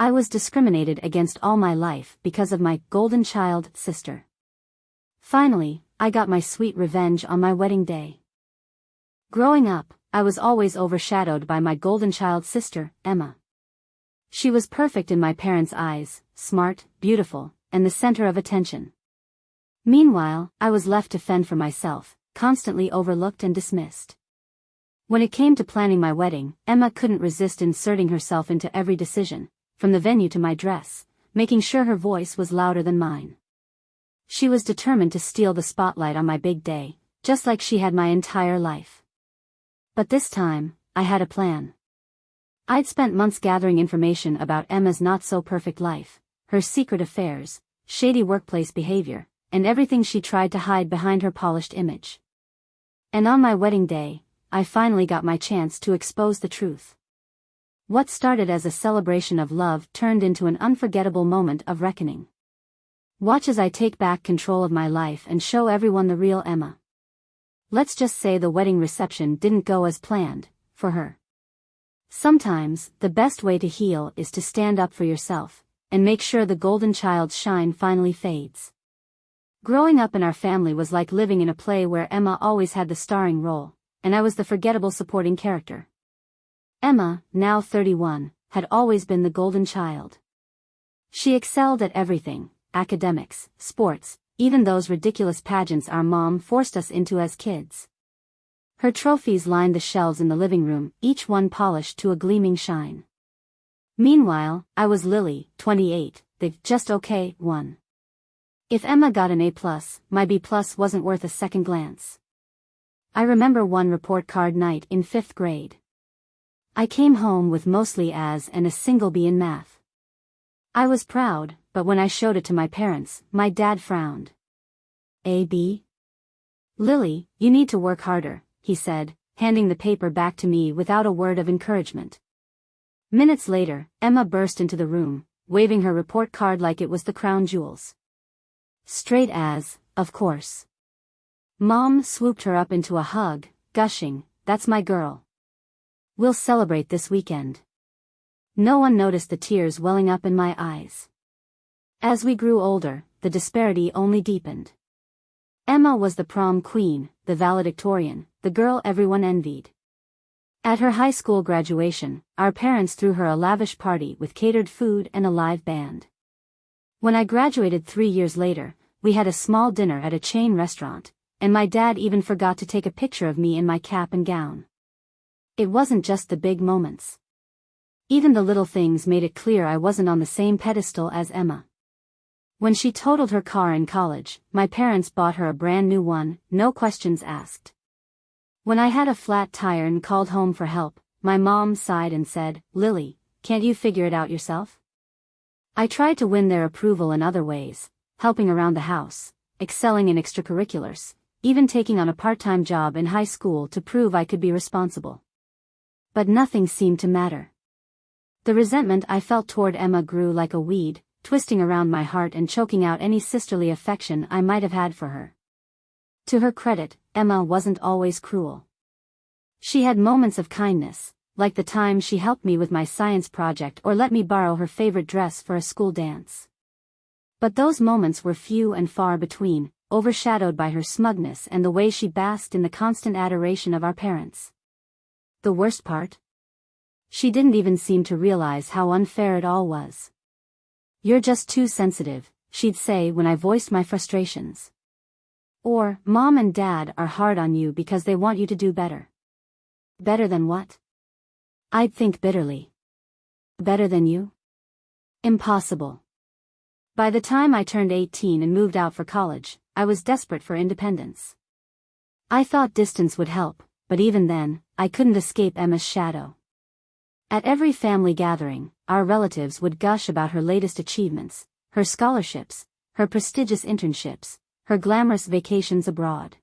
I was discriminated against all my life because of my golden child sister. Finally, I got my sweet revenge on my wedding day. Growing up, I was always overshadowed by my golden child sister, Emma. She was perfect in my parents' eyes, smart, beautiful, and the center of attention. Meanwhile, I was left to fend for myself, constantly overlooked and dismissed. When it came to planning my wedding, Emma couldn't resist inserting herself into every decision, from the venue to my dress, making sure her voice was louder than mine. She was determined to steal the spotlight on my big day, just like she had my entire life. But this time, I had a plan. I'd spent months gathering information about Emma's not-so-perfect life, her secret affairs, shady workplace behavior, and everything she tried to hide behind her polished image. And on my wedding day, I finally got my chance to expose the truth. What started as a celebration of love turned into an unforgettable moment of reckoning. Watch as I take back control of my life and show everyone the real Emma. Let's just say the wedding reception didn't go as planned, for her. Sometimes, the best way to heal is to stand up for yourself, and make sure the golden child's shine finally fades. Growing up in our family was like living in a play where Emma always had the starring role, and I was the forgettable supporting character. Emma, now 31, had always been the golden child. She excelled at everything, academics, sports, even those ridiculous pageants our mom forced us into as kids. Her trophies lined the shelves in the living room, each one polished to a gleaming shine. Meanwhile, I was Lily, 28, the just okay one. If Emma got an A+, my B+ wasn't worth a second glance. I remember one report card night in 5th grade. I came home with mostly A's and a single B in math. I was proud, but when I showed it to my parents, my dad frowned. A B? Lily, you need to work harder, he said, handing the paper back to me without a word of encouragement. Minutes later, Emma burst into the room, waving her report card like it was the crown jewels. Straight A's, of course. Mom swooped her up into a hug, gushing, "That's my girl. We'll celebrate this weekend." No one noticed the tears welling up in my eyes. As we grew older, the disparity only deepened. Emma was the prom queen, the valedictorian, the girl everyone envied. At her high school graduation, our parents threw her a lavish party with catered food and a live band. When I graduated 3 years later, we had a small dinner at a chain restaurant, and my dad even forgot to take a picture of me in my cap and gown. It wasn't just the big moments. Even the little things made it clear I wasn't on the same pedestal as Emma. When she totaled her car in college, my parents bought her a brand new one, no questions asked. When I had a flat tire and called home for help, my mom sighed and said, "Lily, can't you figure it out yourself?" I tried to win their approval in other ways, helping around the house, excelling in extracurriculars, even taking on a part-time job in high school to prove I could be responsible. But nothing seemed to matter. The resentment I felt toward Emma grew like a weed, twisting around my heart and choking out any sisterly affection I might have had for her. To her credit, Emma wasn't always cruel. She had moments of kindness, like the time she helped me with my science project or let me borrow her favorite dress for a school dance. But those moments were few and far between, overshadowed by her smugness and the way she basked in the constant adoration of our parents. The worst part? She didn't even seem to realize how unfair it all was. "You're just too sensitive," she'd say when I voiced my frustrations. Or, "Mom and Dad are hard on you because they want you to do better." Better than what? I'd think bitterly. Better than you? Impossible. By the time I turned 18 and moved out for college, I was desperate for independence. I thought distance would help, but even then, I couldn't escape Emma's shadow. At every family gathering, our relatives would gush about her latest achievements, her scholarships, her prestigious internships, her glamorous vacations abroad.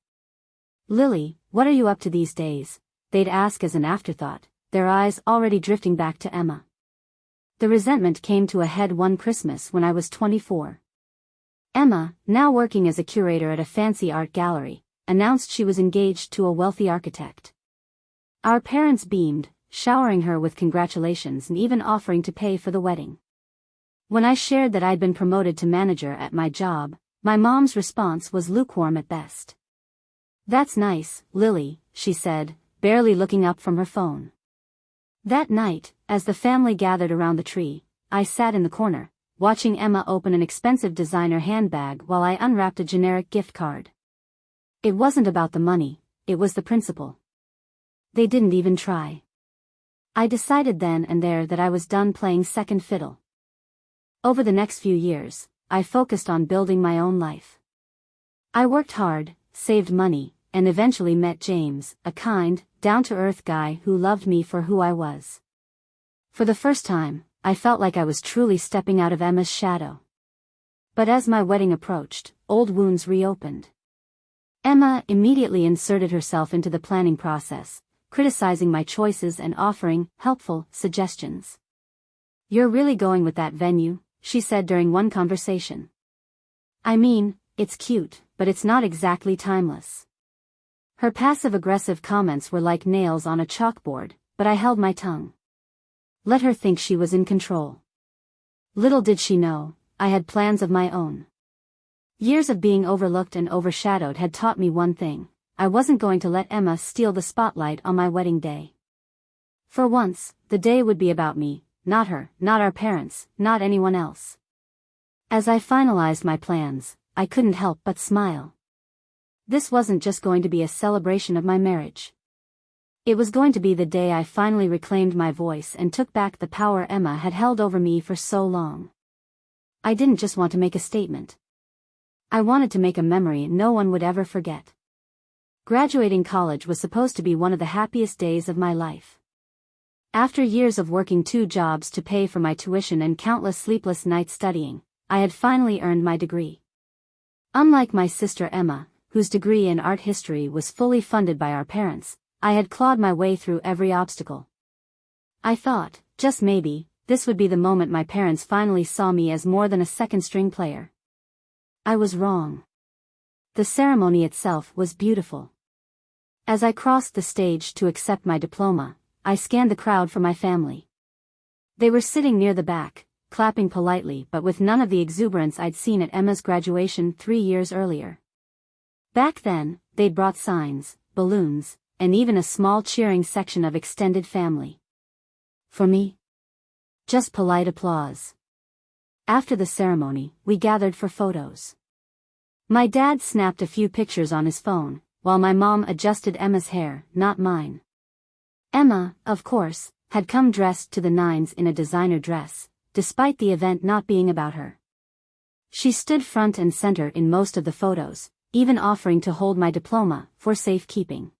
"Lily, what are you up to these days?" they'd ask as an afterthought, their eyes already drifting back to Emma. The resentment came to a head one Christmas when I was 24. Emma, now working as a curator at a fancy art gallery, announced she was engaged to a wealthy architect. Our parents beamed, showering her with congratulations and even offering to pay for the wedding. When I shared that I'd been promoted to manager at my job, my mom's response was lukewarm at best. "That's nice, Lily," she said, barely looking up from her phone. That night, as the family gathered around the tree, I sat in the corner, watching Emma open an expensive designer handbag while I unwrapped a generic gift card. It wasn't about the money, it was the principle. They didn't even try. I decided then and there that I was done playing second fiddle. Over the next few years, I focused on building my own life. I worked hard, saved money, and eventually met James, a kind, down-to-earth guy who loved me for who I was. For the first time, I felt like I was truly stepping out of Emma's shadow. But as my wedding approached, old wounds reopened. Emma immediately inserted herself into the planning process, criticizing my choices and offering helpful suggestions. "You're really going with that venue," she said during one conversation. "I mean, it's cute, but it's not exactly timeless." Her passive-aggressive comments were like nails on a chalkboard, but I held my tongue. Let her think she was in control. Little did she know, I had plans of my own. Years of being overlooked and overshadowed had taught me one thing: I wasn't going to let Emma steal the spotlight on my wedding day. For once, the day would be about me, not her, not our parents, not anyone else. As I finalized my plans, I couldn't help but smile. This wasn't just going to be a celebration of my marriage. It was going to be the day I finally reclaimed my voice and took back the power Emma had held over me for so long. I didn't just want to make a statement. I wanted to make a memory no one would ever forget. Graduating college was supposed to be one of the happiest days of my life. After years of working 2 jobs to pay for my tuition and countless sleepless nights studying, I had finally earned my degree. Unlike my sister Emma, whose degree in art history was fully funded by our parents, I had clawed my way through every obstacle. I thought, just maybe, this would be the moment my parents finally saw me as more than a second-string player. I was wrong. The ceremony itself was beautiful. As I crossed the stage to accept my diploma, I scanned the crowd for my family. They were sitting near the back, clapping politely but with none of the exuberance I'd seen at Emma's graduation 3 years earlier. Back then, they'd brought signs, balloons, and even a small cheering section of extended family. For me, just polite applause. After the ceremony, we gathered for photos. My dad snapped a few pictures on his phone, while my mom adjusted Emma's hair, not mine. Emma, of course, had come dressed to the nines in a designer dress, despite the event not being about her. She stood front and center in most of the photos, even offering to hold my diploma for safekeeping.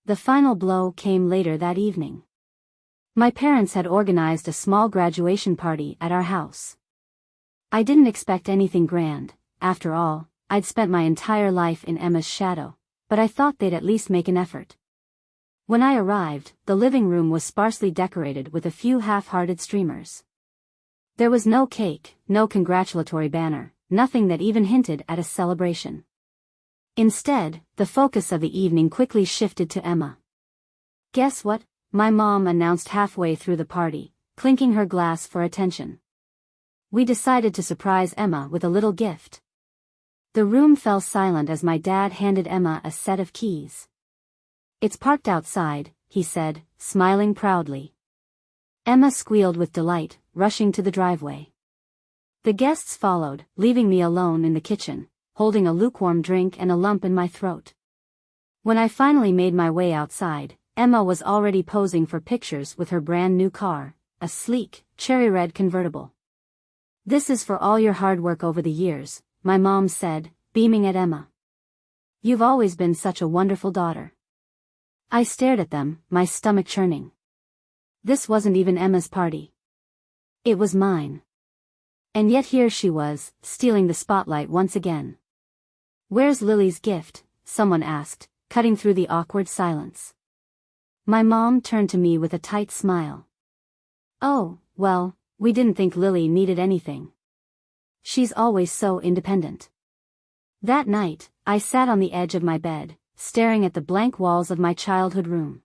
The final blow came later that evening. My parents had organized a small graduation party at our house. I didn't expect anything grand. After all, I'd spent my entire life in Emma's shadow, but I thought they'd at least make an effort. When I arrived, the living room was sparsely decorated with a few half-hearted streamers. There was no cake, no congratulatory banner, nothing that even hinted at a celebration. Instead, the focus of the evening quickly shifted to Emma. "Guess what?" my mom announced halfway through the party, clinking her glass for attention. "We decided to surprise Emma with a little gift." The room fell silent as my dad handed Emma a set of keys. "It's parked outside," he said, smiling proudly. Emma squealed with delight, rushing to the driveway. The guests followed, leaving me alone in the kitchen, holding a lukewarm drink and a lump in my throat. When I finally made my way outside, Emma was already posing for pictures with her brand new car, a sleek, cherry-red convertible. "This is for all your hard work over the years," my mom said, beaming at Emma. "You've always been such a wonderful daughter." I stared at them, my stomach churning. This wasn't even Emma's party. It was mine. And yet here she was, stealing the spotlight once again. "Where's Lily's gift?" someone asked, cutting through the awkward silence. My mom turned to me with a tight smile. "Oh, well, we didn't think Lily needed anything. She's always so independent." That night, I sat on the edge of my bed, staring at the blank walls of my childhood room.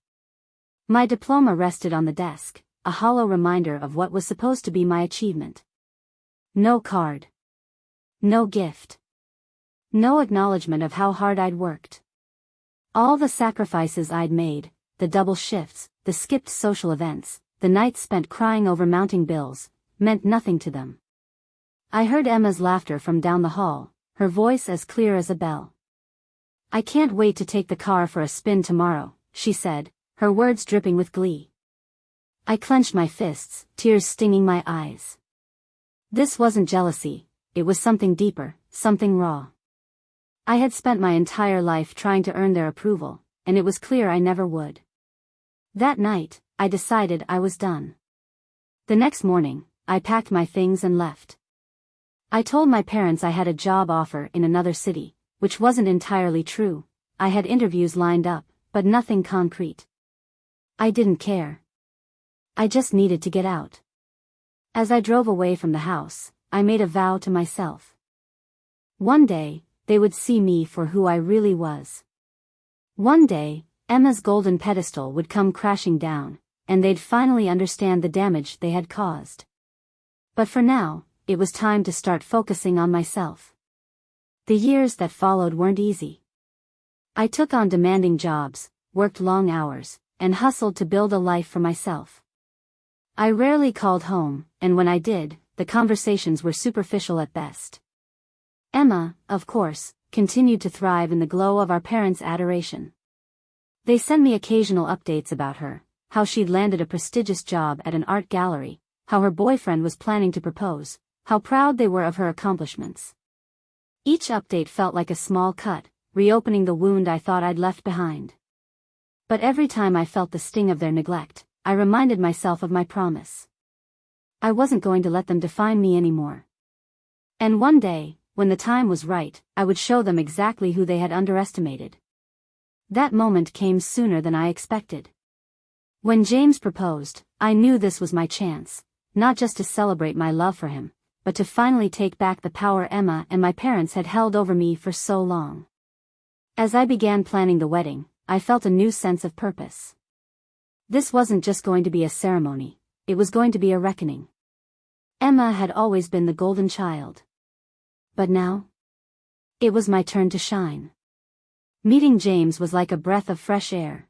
My diploma rested on the desk, a hollow reminder of what was supposed to be my achievement. No card. No gift. No acknowledgement of how hard I'd worked. All the sacrifices I'd made, the double shifts, the skipped social events, the nights spent crying over mounting bills, meant nothing to them. I heard Emma's laughter from down the hall, her voice as clear as a bell. "I can't wait to take the car for a spin tomorrow," she said, her words dripping with glee. I clenched my fists, tears stinging my eyes. This wasn't jealousy, it was something deeper, something raw. I had spent my entire life trying to earn their approval, and it was clear I never would. That night, I decided I was done. The next morning, I packed my things and left. I told my parents I had a job offer in another city, which wasn't entirely true. I had interviews lined up, but nothing concrete. I didn't care. I just needed to get out. As I drove away from the house, I made a vow to myself. One day, they would see me for who I really was. One day, Emma's golden pedestal would come crashing down, and they'd finally understand the damage they had caused. But for now, it was time to start focusing on myself. The years that followed weren't easy. I took on demanding jobs, worked long hours, and hustled to build a life for myself. I rarely called home, and when I did, the conversations were superficial at best. Emma, of course, continued to thrive in the glow of our parents' adoration. They sent me occasional updates about her, how she'd landed a prestigious job at an art gallery, how her boyfriend was planning to propose, how proud they were of her accomplishments. Each update felt like a small cut, reopening the wound I thought I'd left behind. But every time I felt the sting of their neglect, I reminded myself of my promise. I wasn't going to let them define me anymore. And one day, when the time was right, I would show them exactly who they had underestimated. That moment came sooner than I expected. When James proposed, I knew this was my chance, not just to celebrate my love for him, but to finally take back the power Emma and my parents had held over me for so long. As I began planning the wedding, I felt a new sense of purpose. This wasn't just going to be a ceremony, it was going to be a reckoning. Emma had always been the golden child. But now? It was my turn to shine. Meeting James was like a breath of fresh air.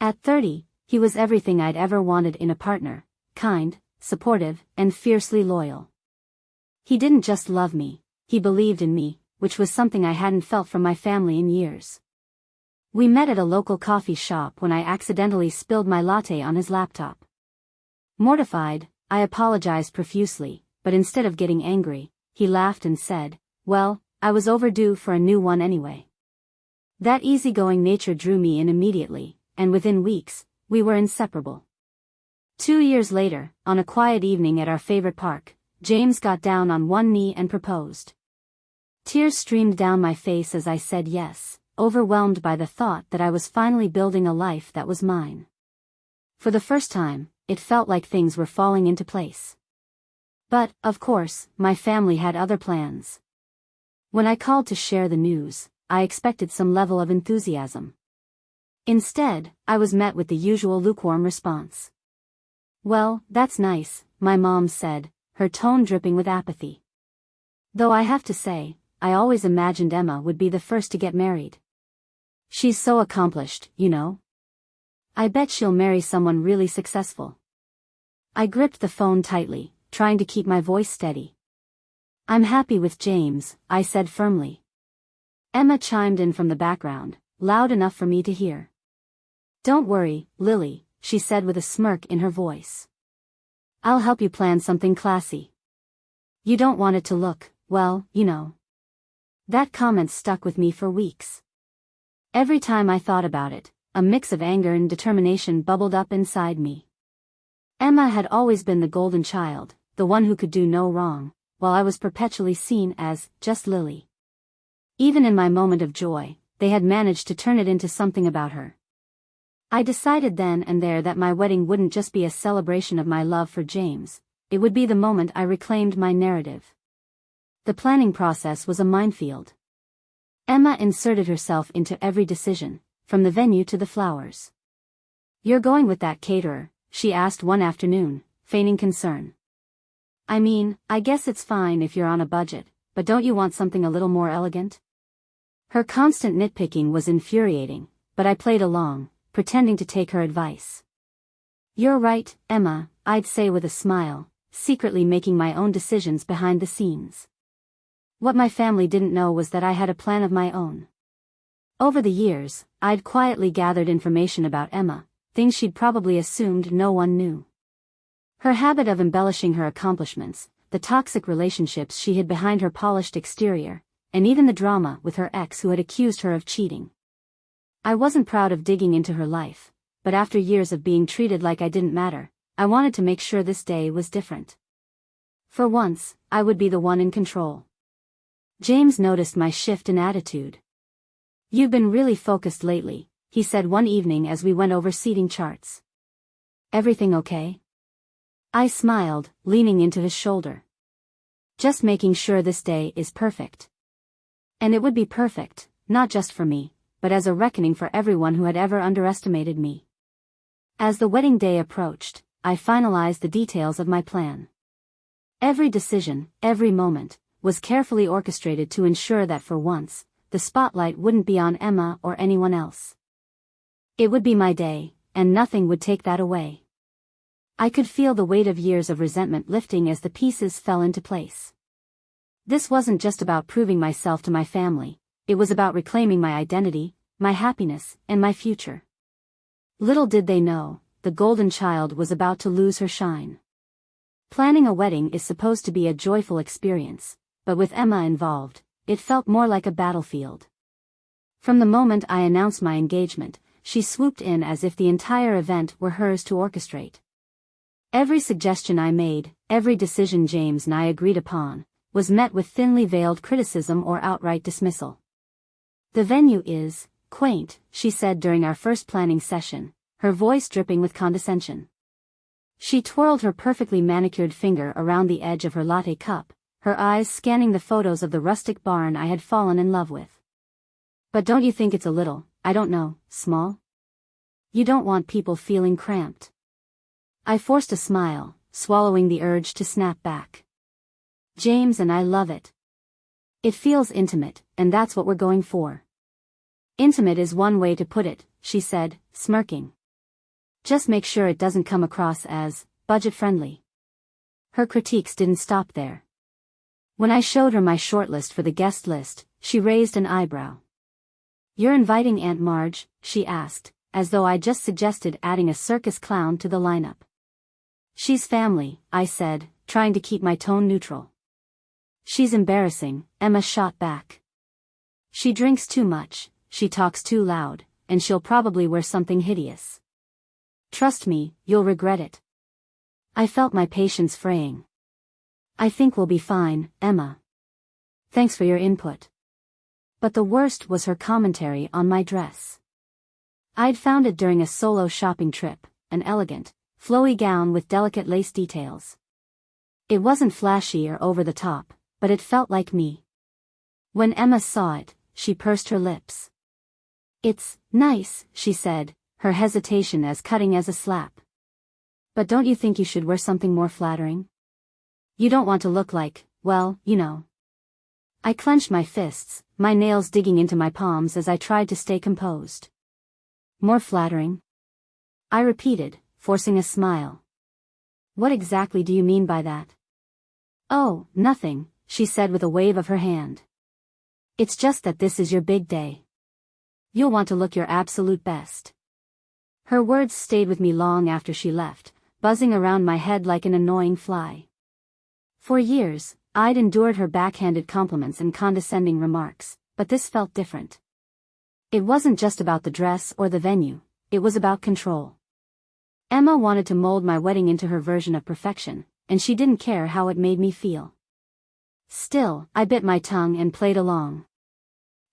At 30, he was everything I'd ever wanted in a partner, kind, supportive, and fiercely loyal. He didn't just love me, he believed in me, which was something I hadn't felt from my family in years. We met at a local coffee shop when I accidentally spilled my latte on his laptop. Mortified, I apologized profusely, but instead of getting angry, he laughed and said, "Well, I was overdue for a new one anyway." That easygoing nature drew me in immediately, and within weeks, we were inseparable. 2 years later, on a quiet evening at our favorite park, James got down on one knee and proposed. Tears streamed down my face as I said yes, overwhelmed by the thought that I was finally building a life that was mine. For the first time, it felt like things were falling into place. But, of course, my family had other plans. When I called to share the news, I expected some level of enthusiasm. Instead, I was met with the usual lukewarm response. "Well, that's nice," my mom said, her tone dripping with apathy. Though I have to say, I always imagined Emma would be the first to get married. She's so accomplished, you know. I bet she'll marry someone really successful. I gripped the phone tightly, trying to keep my voice steady. "I'm happy with James," I said firmly. Emma chimed in from the background, loud enough for me to hear. "Don't worry, Lily," she said with a smirk in her voice. "I'll help you plan something classy. You don't want it to look, well, you know." That comment stuck with me for weeks. Every time I thought about it, a mix of anger and determination bubbled up inside me. Emma had always been the golden child, the one who could do no wrong, while I was perpetually seen as just Lily. Even in my moment of joy, they had managed to turn it into something about her. I decided then and there that my wedding wouldn't just be a celebration of my love for James, it would be the moment I reclaimed my narrative. The planning process was a minefield. Emma inserted herself into every decision, from the venue to the flowers. "You're going with that caterer?" she asked one afternoon, feigning concern. I mean, I guess it's fine if you're on a budget, but don't you want something a little more elegant? Her constant nitpicking was infuriating, but I played along, pretending to take her advice. You're right, Emma, I'd say with a smile, secretly making my own decisions behind the scenes. What my family didn't know was that I had a plan of my own. Over the years, I'd quietly gathered information about Emma, things she'd probably assumed no one knew. Her habit of embellishing her accomplishments, the toxic relationships she hid behind her polished exterior, and even the drama with her ex who had accused her of cheating. I wasn't proud of digging into her life, but after years of being treated like I didn't matter, I wanted to make sure this day was different. For once, I would be the one in control. James noticed my shift in attitude. You've been really focused lately, he said one evening as we went over seating charts. Everything okay? I smiled, leaning into his shoulder. Just making sure this day is perfect. And it would be perfect, not just for me, but as a reckoning for everyone who had ever underestimated me. As the wedding day approached, I finalized the details of my plan. Every decision, every moment, was carefully orchestrated to ensure that for once, the spotlight wouldn't be on Emma or anyone else. It would be my day, and nothing would take that away. I could feel the weight of years of resentment lifting as the pieces fell into place. This wasn't just about proving myself to my family, it was about reclaiming my identity, my happiness, and my future. Little did they know, the golden child was about to lose her shine. Planning a wedding is supposed to be a joyful experience, but with Emma involved, it felt more like a battlefield. From the moment I announced my engagement, she swooped in as if the entire event were hers to orchestrate. Every suggestion I made, every decision James and I agreed upon, was met with thinly veiled criticism or outright dismissal. The venue is quaint, she said during our first planning session, her voice dripping with condescension. She twirled her perfectly manicured finger around the edge of her latte cup, her eyes scanning the photos of the rustic barn I had fallen in love with. But don't you think it's a little, I don't know, small? You don't want people feeling cramped. I forced a smile, swallowing the urge to snap back. James and I love it. It feels intimate, and that's what we're going for. Intimate is one way to put it, she said, smirking. Just make sure it doesn't come across as budget-friendly. Her critiques didn't stop there. When I showed her my shortlist for the guest list, she raised an eyebrow. You're inviting Aunt Marge? She asked, as though I just suggested adding a circus clown to the lineup. She's family, I said, trying to keep my tone neutral. She's embarrassing, Emma shot back. She drinks too much, she talks too loud, and she'll probably wear something hideous. Trust me, you'll regret it. I felt my patience fraying. I think we'll be fine, Emma. Thanks for your input. But the worst was her commentary on my dress. I'd found it during a solo shopping trip, an elegant, flowy gown with delicate lace details. It wasn't flashy or over the top, but it felt like me. When Emma saw it, she pursed her lips. It's nice, she said, her hesitation as cutting as a slap. But don't you think you should wear something more flattering? You don't want to look like, well, you know. I clenched my fists, my nails digging into my palms as I tried to stay composed. More flattering? I repeated, forcing a smile. What exactly do you mean by that? Oh, nothing, she said with a wave of her hand. It's just that this is your big day. You'll want to look your absolute best. Her words stayed with me long after she left, buzzing around my head like an annoying fly. For years, I'd endured her backhanded compliments and condescending remarks, but this felt different. It wasn't just about the dress or the venue, it was about control. Emma wanted to mold my wedding into her version of perfection, and she didn't care how it made me feel. Still, I bit my tongue and played along.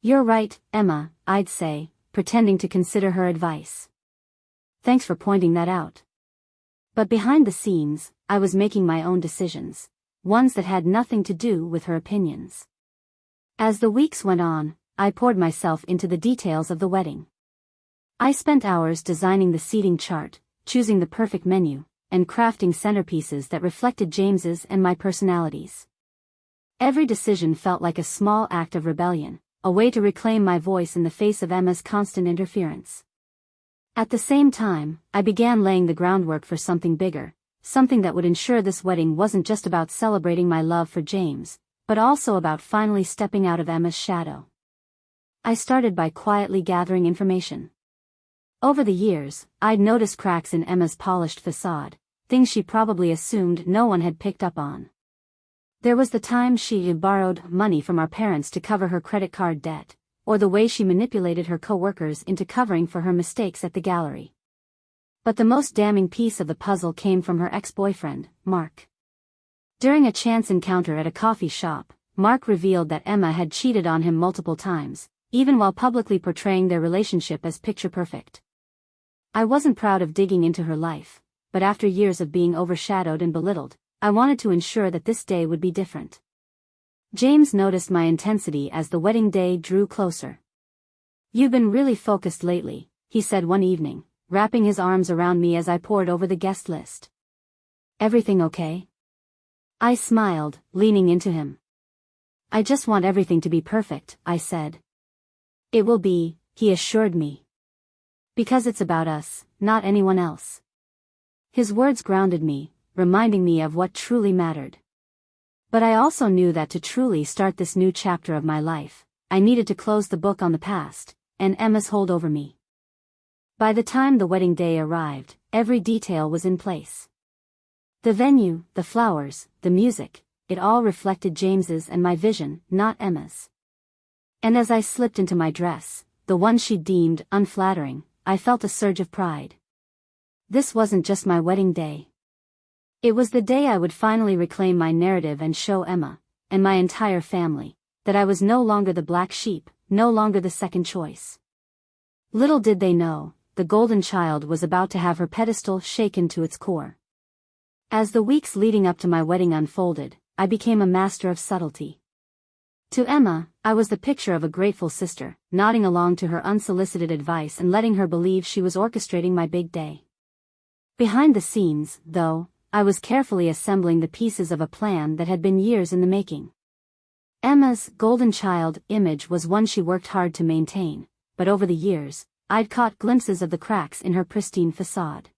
You're right, Emma, I'd say, pretending to consider her advice. Thanks for pointing that out. But behind the scenes, I was making my own decisions, ones that had nothing to do with her opinions. As the weeks went on, I poured myself into the details of the wedding. I spent hours designing the seating chart, choosing the perfect menu, and crafting centerpieces that reflected James's and my personalities. Every decision felt like a small act of rebellion, a way to reclaim my voice in the face of Emma's constant interference. At the same time, I began laying the groundwork for something bigger, something that would ensure this wedding wasn't just about celebrating my love for James, but also about finally stepping out of Emma's shadow. I started by quietly gathering information. Over the years, I'd noticed cracks in Emma's polished facade, things she probably assumed no one had picked up on. There was the time she borrowed money from our parents to cover her credit card debt, or the way she manipulated her co-workers into covering for her mistakes at the gallery. But the most damning piece of the puzzle came from her ex-boyfriend, Mark. During a chance encounter at a coffee shop, Mark revealed that Emma had cheated on him multiple times, even while publicly portraying their relationship as picture-perfect. I wasn't proud of digging into her life, but after years of being overshadowed and belittled, I wanted to ensure that this day would be different. James noticed my intensity as the wedding day drew closer. "You've been really focused lately," he said one evening, wrapping his arms around me as I pored over the guest list. "Everything okay?" I smiled, leaning into him. "I just want everything to be perfect," I said. "It will be," he assured me. "Because it's about us, not anyone else." His words grounded me, reminding me of what truly mattered. But I also knew that to truly start this new chapter of my life, I needed to close the book on the past, and Emma's hold over me. By the time the wedding day arrived, every detail was in place. The venue, the flowers, the music, it all reflected James's and my vision, not Emma's. And as I slipped into my dress, the one she deemed unflattering, I felt a surge of pride. This wasn't just my wedding day. It was the day I would finally reclaim my narrative and show Emma, and my entire family, that I was no longer the black sheep, no longer the second choice. Little did they know, the golden child was about to have her pedestal shaken to its core. As the weeks leading up to my wedding unfolded, I became a master of subtlety. To Emma, I was the picture of a grateful sister, nodding along to her unsolicited advice and letting her believe she was orchestrating my big day. Behind the scenes, though, I was carefully assembling the pieces of a plan that had been years in the making. Emma's golden child image was one she worked hard to maintain, but over the years, I'd caught glimpses of the cracks in her pristine facade.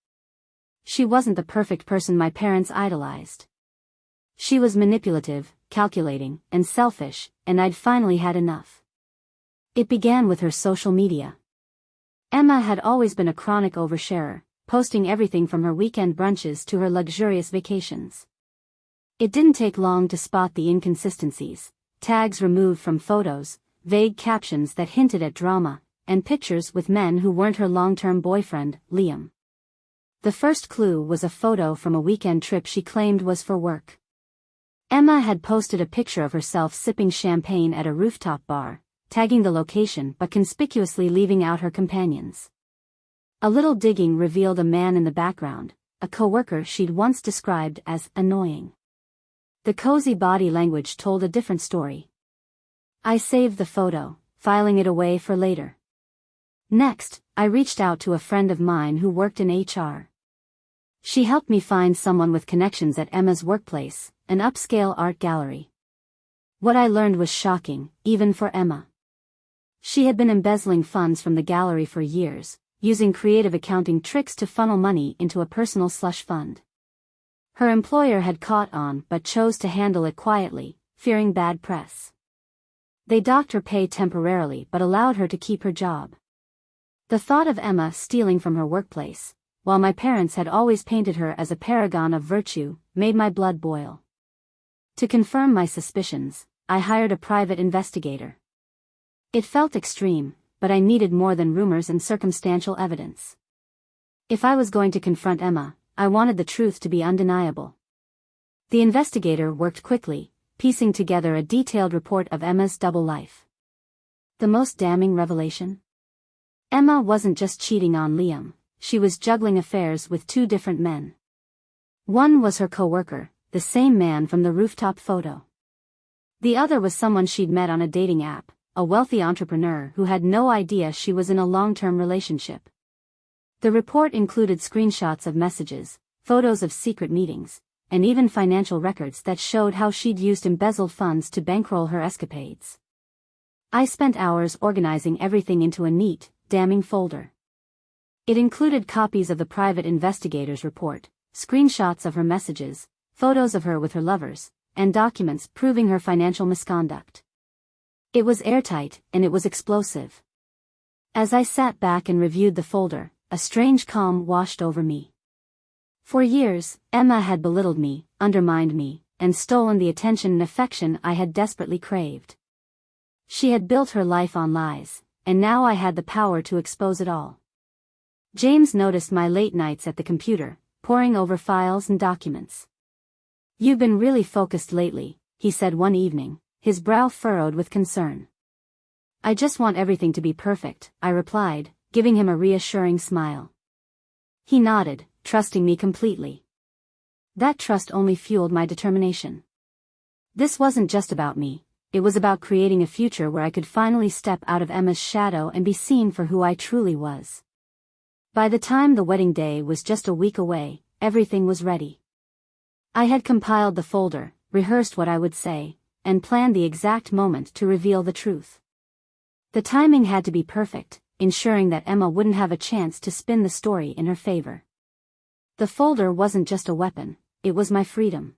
She wasn't the perfect person my parents idolized. She was manipulative, calculating, and selfish, and I'd finally had enough. It began with her social media. Emma had always been a chronic oversharer, posting everything from her weekend brunches to her luxurious vacations. It didn't take long to spot the inconsistencies: tags removed from photos, vague captions that hinted at drama, and pictures with men who weren't her long-term boyfriend, Liam. The first clue was a photo from a weekend trip she claimed was for work. Emma had posted a picture of herself sipping champagne at a rooftop bar, tagging the location but conspicuously leaving out her companions. A little digging revealed a man in the background, a coworker she'd once described as annoying. The cozy body language told a different story. I saved the photo, filing it away for later. Next, I reached out to a friend of mine who worked in HR. She helped me find someone with connections at Emma's workplace, an upscale art gallery. What I learned was shocking, even for Emma. She had been embezzling funds from the gallery for years, using creative accounting tricks to funnel money into a personal slush fund. Her employer had caught on but chose to handle it quietly, fearing bad press. They docked her pay temporarily but allowed her to keep her job. The thought of Emma stealing from her workplace, while my parents had always painted her as a paragon of virtue, made my blood boil. To confirm my suspicions, I hired a private investigator. It felt extreme, but I needed more than rumors and circumstantial evidence. If I was going to confront Emma, I wanted the truth to be undeniable. The investigator worked quickly, piecing together a detailed report of Emma's double life. The most damning revelation? Emma wasn't just cheating on Liam, she was juggling affairs with two different men. One was her coworker, the same man from the rooftop photo. The other was someone she'd met on a dating app, a wealthy entrepreneur who had no idea she was in a long-term relationship. The report included screenshots of messages, photos of secret meetings, and even financial records that showed how she'd used embezzled funds to bankroll her escapades. I spent hours organizing everything into a neat, damning folder. It included copies of the private investigator's report, screenshots of her messages, photos of her with her lovers, and documents proving her financial misconduct. It was airtight, and it was explosive. As I sat back and reviewed the folder, a strange calm washed over me. For years, Emma had belittled me, undermined me, and stolen the attention and affection I had desperately craved. She had built her life on lies, and now I had the power to expose it all. James noticed my late nights at the computer, poring over files and documents. "You've been really focused lately," he said one evening, his brow furrowed with concern. "I just want everything to be perfect," I replied, giving him a reassuring smile. He nodded, trusting me completely. That trust only fueled my determination. This wasn't just about me, it was about creating a future where I could finally step out of Emma's shadow and be seen for who I truly was. By the time the wedding day was just a week away, everything was ready. I had compiled the folder, rehearsed what I would say, and planned the exact moment to reveal the truth. The timing had to be perfect, ensuring that Emma wouldn't have a chance to spin the story in her favor. The folder wasn't just a weapon, it was my freedom.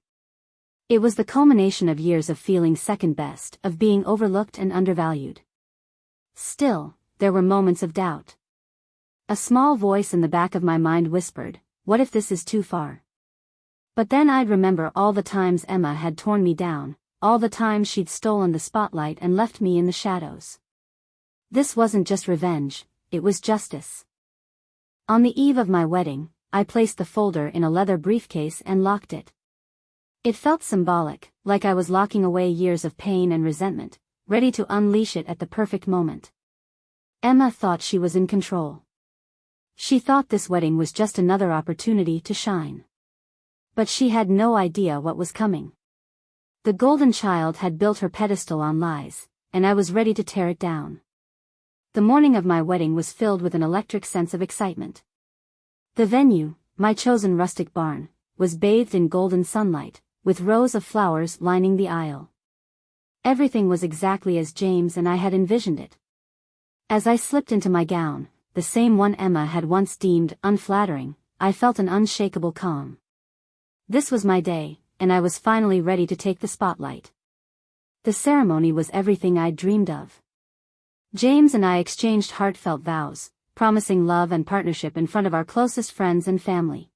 It was the culmination of years of feeling second best, of being overlooked and undervalued. Still, there were moments of doubt. A small voice in the back of my mind whispered, "What if this is too far?" But then I'd remember all the times Emma had torn me down, all the times she'd stolen the spotlight and left me in the shadows. This wasn't just revenge, it was justice. On the eve of my wedding, I placed the folder in a leather briefcase and locked it. It felt symbolic, like I was locking away years of pain and resentment, ready to unleash it at the perfect moment. Emma thought she was in control. She thought this wedding was just another opportunity to shine. But she had no idea what was coming. The golden child had built her pedestal on lies, and I was ready to tear it down. The morning of my wedding was filled with an electric sense of excitement. The venue, my chosen rustic barn, was bathed in golden sunlight, with rows of flowers lining the aisle. Everything was exactly as James and I had envisioned it. As I slipped into my gown, the same one Emma had once deemed unflattering, I felt an unshakable calm. This was my day, and I was finally ready to take the spotlight. The ceremony was everything I'd dreamed of. James and I exchanged heartfelt vows, promising love and partnership in front of our closest friends and family.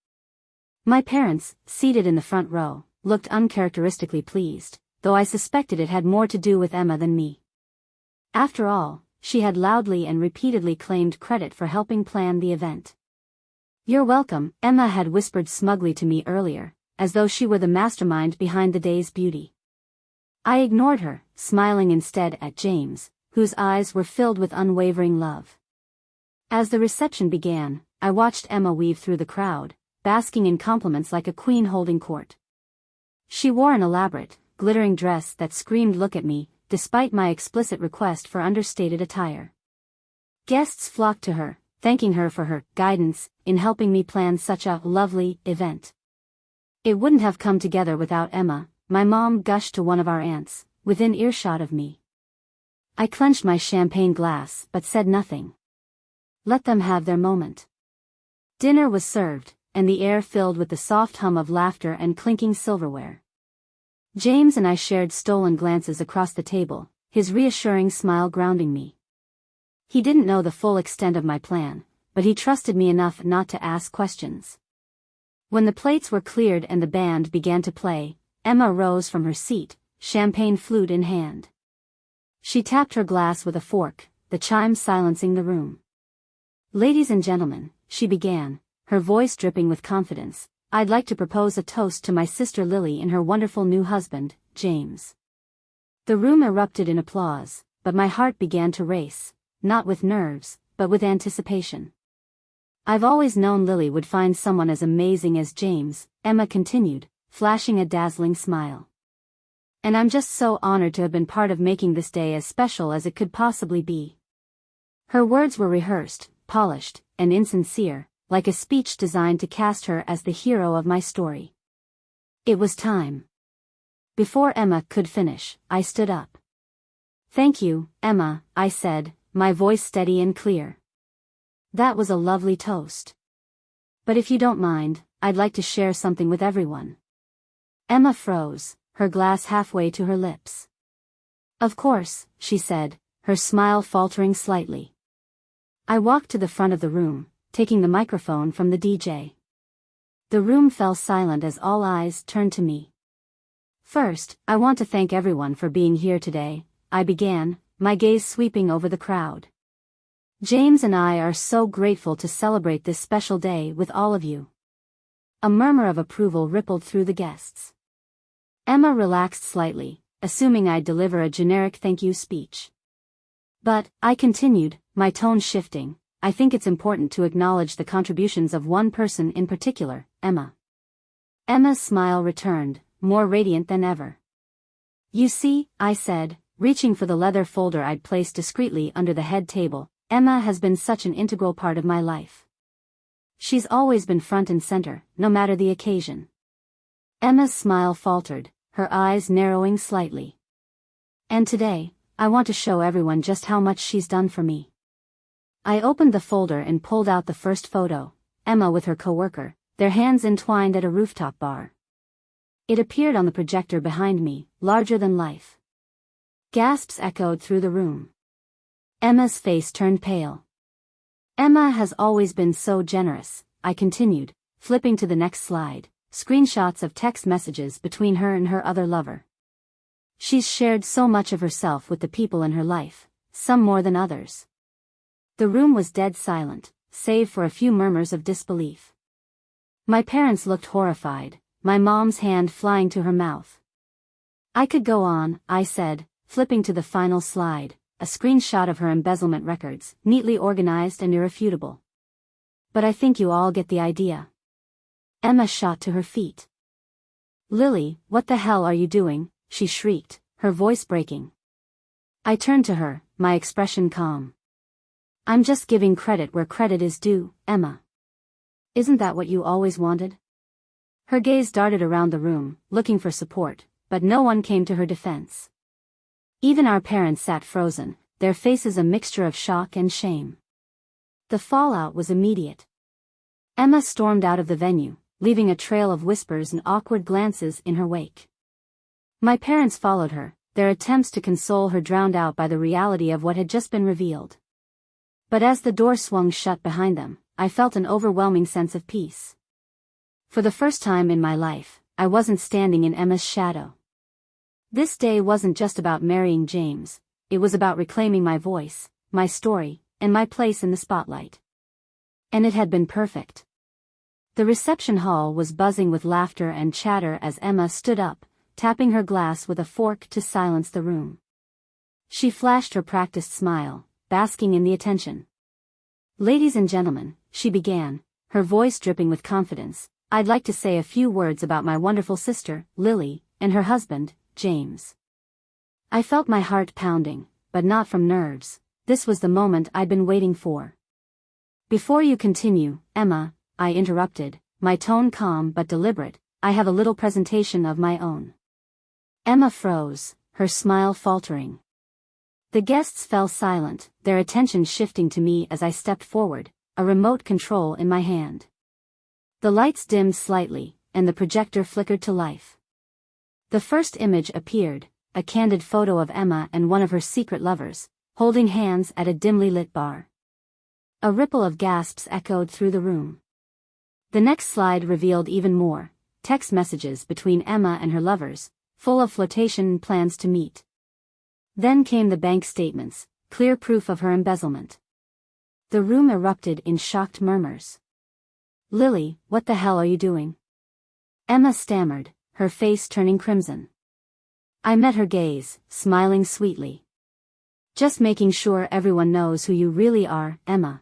My parents, seated in the front row, looked uncharacteristically pleased, though I suspected it had more to do with Emma than me. After all, she had loudly and repeatedly claimed credit for helping plan the event. "You're welcome," Emma had whispered smugly to me earlier, as though she were the mastermind behind the day's beauty. I ignored her, smiling instead at James, whose eyes were filled with unwavering love. As the reception began, I watched Emma weave through the crowd, basking in compliments like a queen holding court. She wore an elaborate, glittering dress that screamed "Look at me," despite my explicit request for understated attire. Guests flocked to her, thanking her for her guidance in helping me plan such a lovely event. It wouldn't have come together without Emma, my mom gushed to one of our aunts, within earshot of me. I clenched my champagne glass but said nothing. Let them have their moment. Dinner was served, and the air filled with the soft hum of laughter and clinking silverware. James and I shared stolen glances across the table, his reassuring smile grounding me. He didn't know the full extent of my plan, but he trusted me enough not to ask questions. When the plates were cleared and the band began to play, Emma rose from her seat, champagne flute in hand. She tapped her glass with a fork, the chime silencing the room. "Ladies and gentlemen," she began, her voice dripping with confidence, "I'd like to propose a toast to my sister Lily and her wonderful new husband, James." The room erupted in applause, but my heart began to race, not with nerves, but with anticipation. "I've always known Lily would find someone as amazing as James," Emma continued, flashing a dazzling smile. "And I'm just so honored to have been part of making this day as special as it could possibly be." Her words were rehearsed, polished, and insincere, like a speech designed to cast her as the hero of my story. It was time. Before Emma could finish, I stood up. "Thank you, Emma," I said, my voice steady and clear. "That was a lovely toast. But if you don't mind, I'd like to share something with everyone." Emma froze, her glass halfway to her lips. "Of course," she said, her smile faltering slightly. I walked to the front of the room, taking the microphone from the DJ. The room fell silent as all eyes turned to me. "First, I want to thank everyone for being here today," I began, my gaze sweeping over the crowd. "James and I are so grateful to celebrate this special day with all of you." A murmur of approval rippled through the guests. Emma relaxed slightly, assuming I'd deliver a generic thank you speech. "But," I continued, my tone shifting, "I think it's important to acknowledge the contributions of one person in particular, Emma." Emma's smile returned, more radiant than ever. "You see," I said, reaching for the leather folder I'd placed discreetly under the head table, "Emma has been such an integral part of my life. She's always been front and center, no matter the occasion." Emma's smile faltered, her eyes narrowing slightly. "And today, I want to show everyone just how much she's done for me." I opened the folder and pulled out the first photo, Emma with her coworker, their hands entwined at a rooftop bar. It appeared on the projector behind me, larger than life. Gasps echoed through the room. Emma's face turned pale. "Emma has always been so generous," I continued, flipping to the next slide, screenshots of text messages between her and her other lover. "She's shared so much of herself with the people in her life, some more than others." The room was dead silent, save for a few murmurs of disbelief. My parents looked horrified, my mom's hand flying to her mouth. "I could go on," I said, flipping to the final slide, a screenshot of her embezzlement records, neatly organized and irrefutable. "But I think you all get the idea." Emma shot to her feet. "Lily, what the hell are you doing?" she shrieked, her voice breaking. I turned to her, my expression calm. "I'm just giving credit where credit is due, Emma. Isn't that what you always wanted?" Her gaze darted around the room, looking for support, but no one came to her defense. Even our parents sat frozen, their faces a mixture of shock and shame. The fallout was immediate. Emma stormed out of the venue, leaving a trail of whispers and awkward glances in her wake. My parents followed her, their attempts to console her drowned out by the reality of what had just been revealed. But as the door swung shut behind them, I felt an overwhelming sense of peace. For the first time in my life, I wasn't standing in Emma's shadow. This day wasn't just about marrying James, it was about reclaiming my voice, my story, and my place in the spotlight. And it had been perfect. The reception hall was buzzing with laughter and chatter as Emma stood up, tapping her glass with a fork to silence the room. She flashed her practiced smile, basking in the attention. "Ladies and gentlemen," she began, her voice dripping with confidence, "I'd like to say a few words about my wonderful sister, Lily, and her husband, James." I felt my heart pounding, but not from nerves. This was the moment I'd been waiting for. "Before you continue, Emma," I interrupted, my tone calm but deliberate, "I have a little presentation of my own." Emma froze, her smile faltering. The guests fell silent, their attention shifting to me as I stepped forward, a remote control in my hand. The lights dimmed slightly, and the projector flickered to life. The first image appeared, a candid photo of Emma and one of her secret lovers, holding hands at a dimly lit bar. A ripple of gasps echoed through the room. The next slide revealed even more, text messages between Emma and her lovers, full of flirtation and plans to meet. Then came the bank statements, clear proof of her embezzlement. The room erupted in shocked murmurs. "Lily, what the hell are you doing?" Emma stammered, her face turning crimson. I met her gaze, smiling sweetly. "Just making sure everyone knows who you really are, Emma."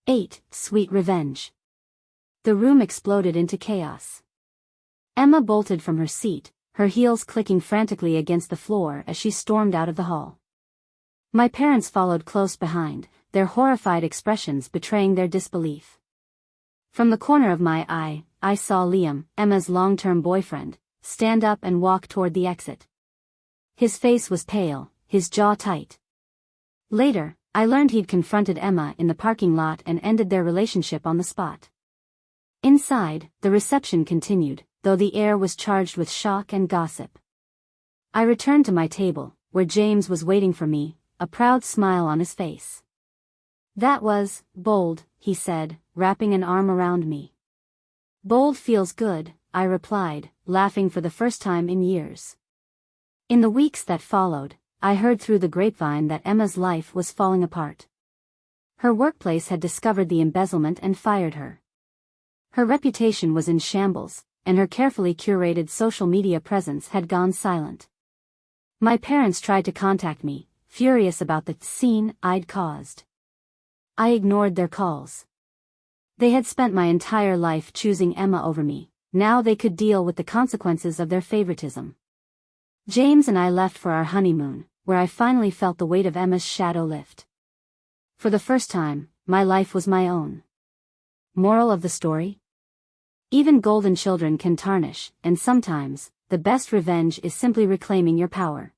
8. Sweet revenge. The room exploded into chaos. Emma bolted from her seat, her heels clicking frantically against the floor as she stormed out of the hall. My parents followed close behind, their horrified expressions betraying their disbelief. From the corner of my eye, I saw Liam, Emma's long-term boyfriend, stand up and walk toward the exit. His face was pale, his jaw tight. Later, I learned he'd confronted Emma in the parking lot and ended their relationship on the spot. Inside, the reception continued, though the air was charged with shock and gossip. I returned to my table, where James was waiting for me, a proud smile on his face. "That was bold," he said, wrapping an arm around me. "Bold feels good," I replied, laughing for the first time in years. In the weeks that followed, I heard through the grapevine that Emma's life was falling apart. Her workplace had discovered the embezzlement and fired her. Her reputation was in shambles, and her carefully curated social media presence had gone silent. My parents tried to contact me, furious about the scene I'd caused. I ignored their calls. They had spent my entire life choosing Emma over me, now they could deal with the consequences of their favoritism. James and I left for our honeymoon, where I finally felt the weight of Emma's shadow lift. For the first time, my life was my own. Moral of the story? Even golden children can tarnish, and sometimes, the best revenge is simply reclaiming your power.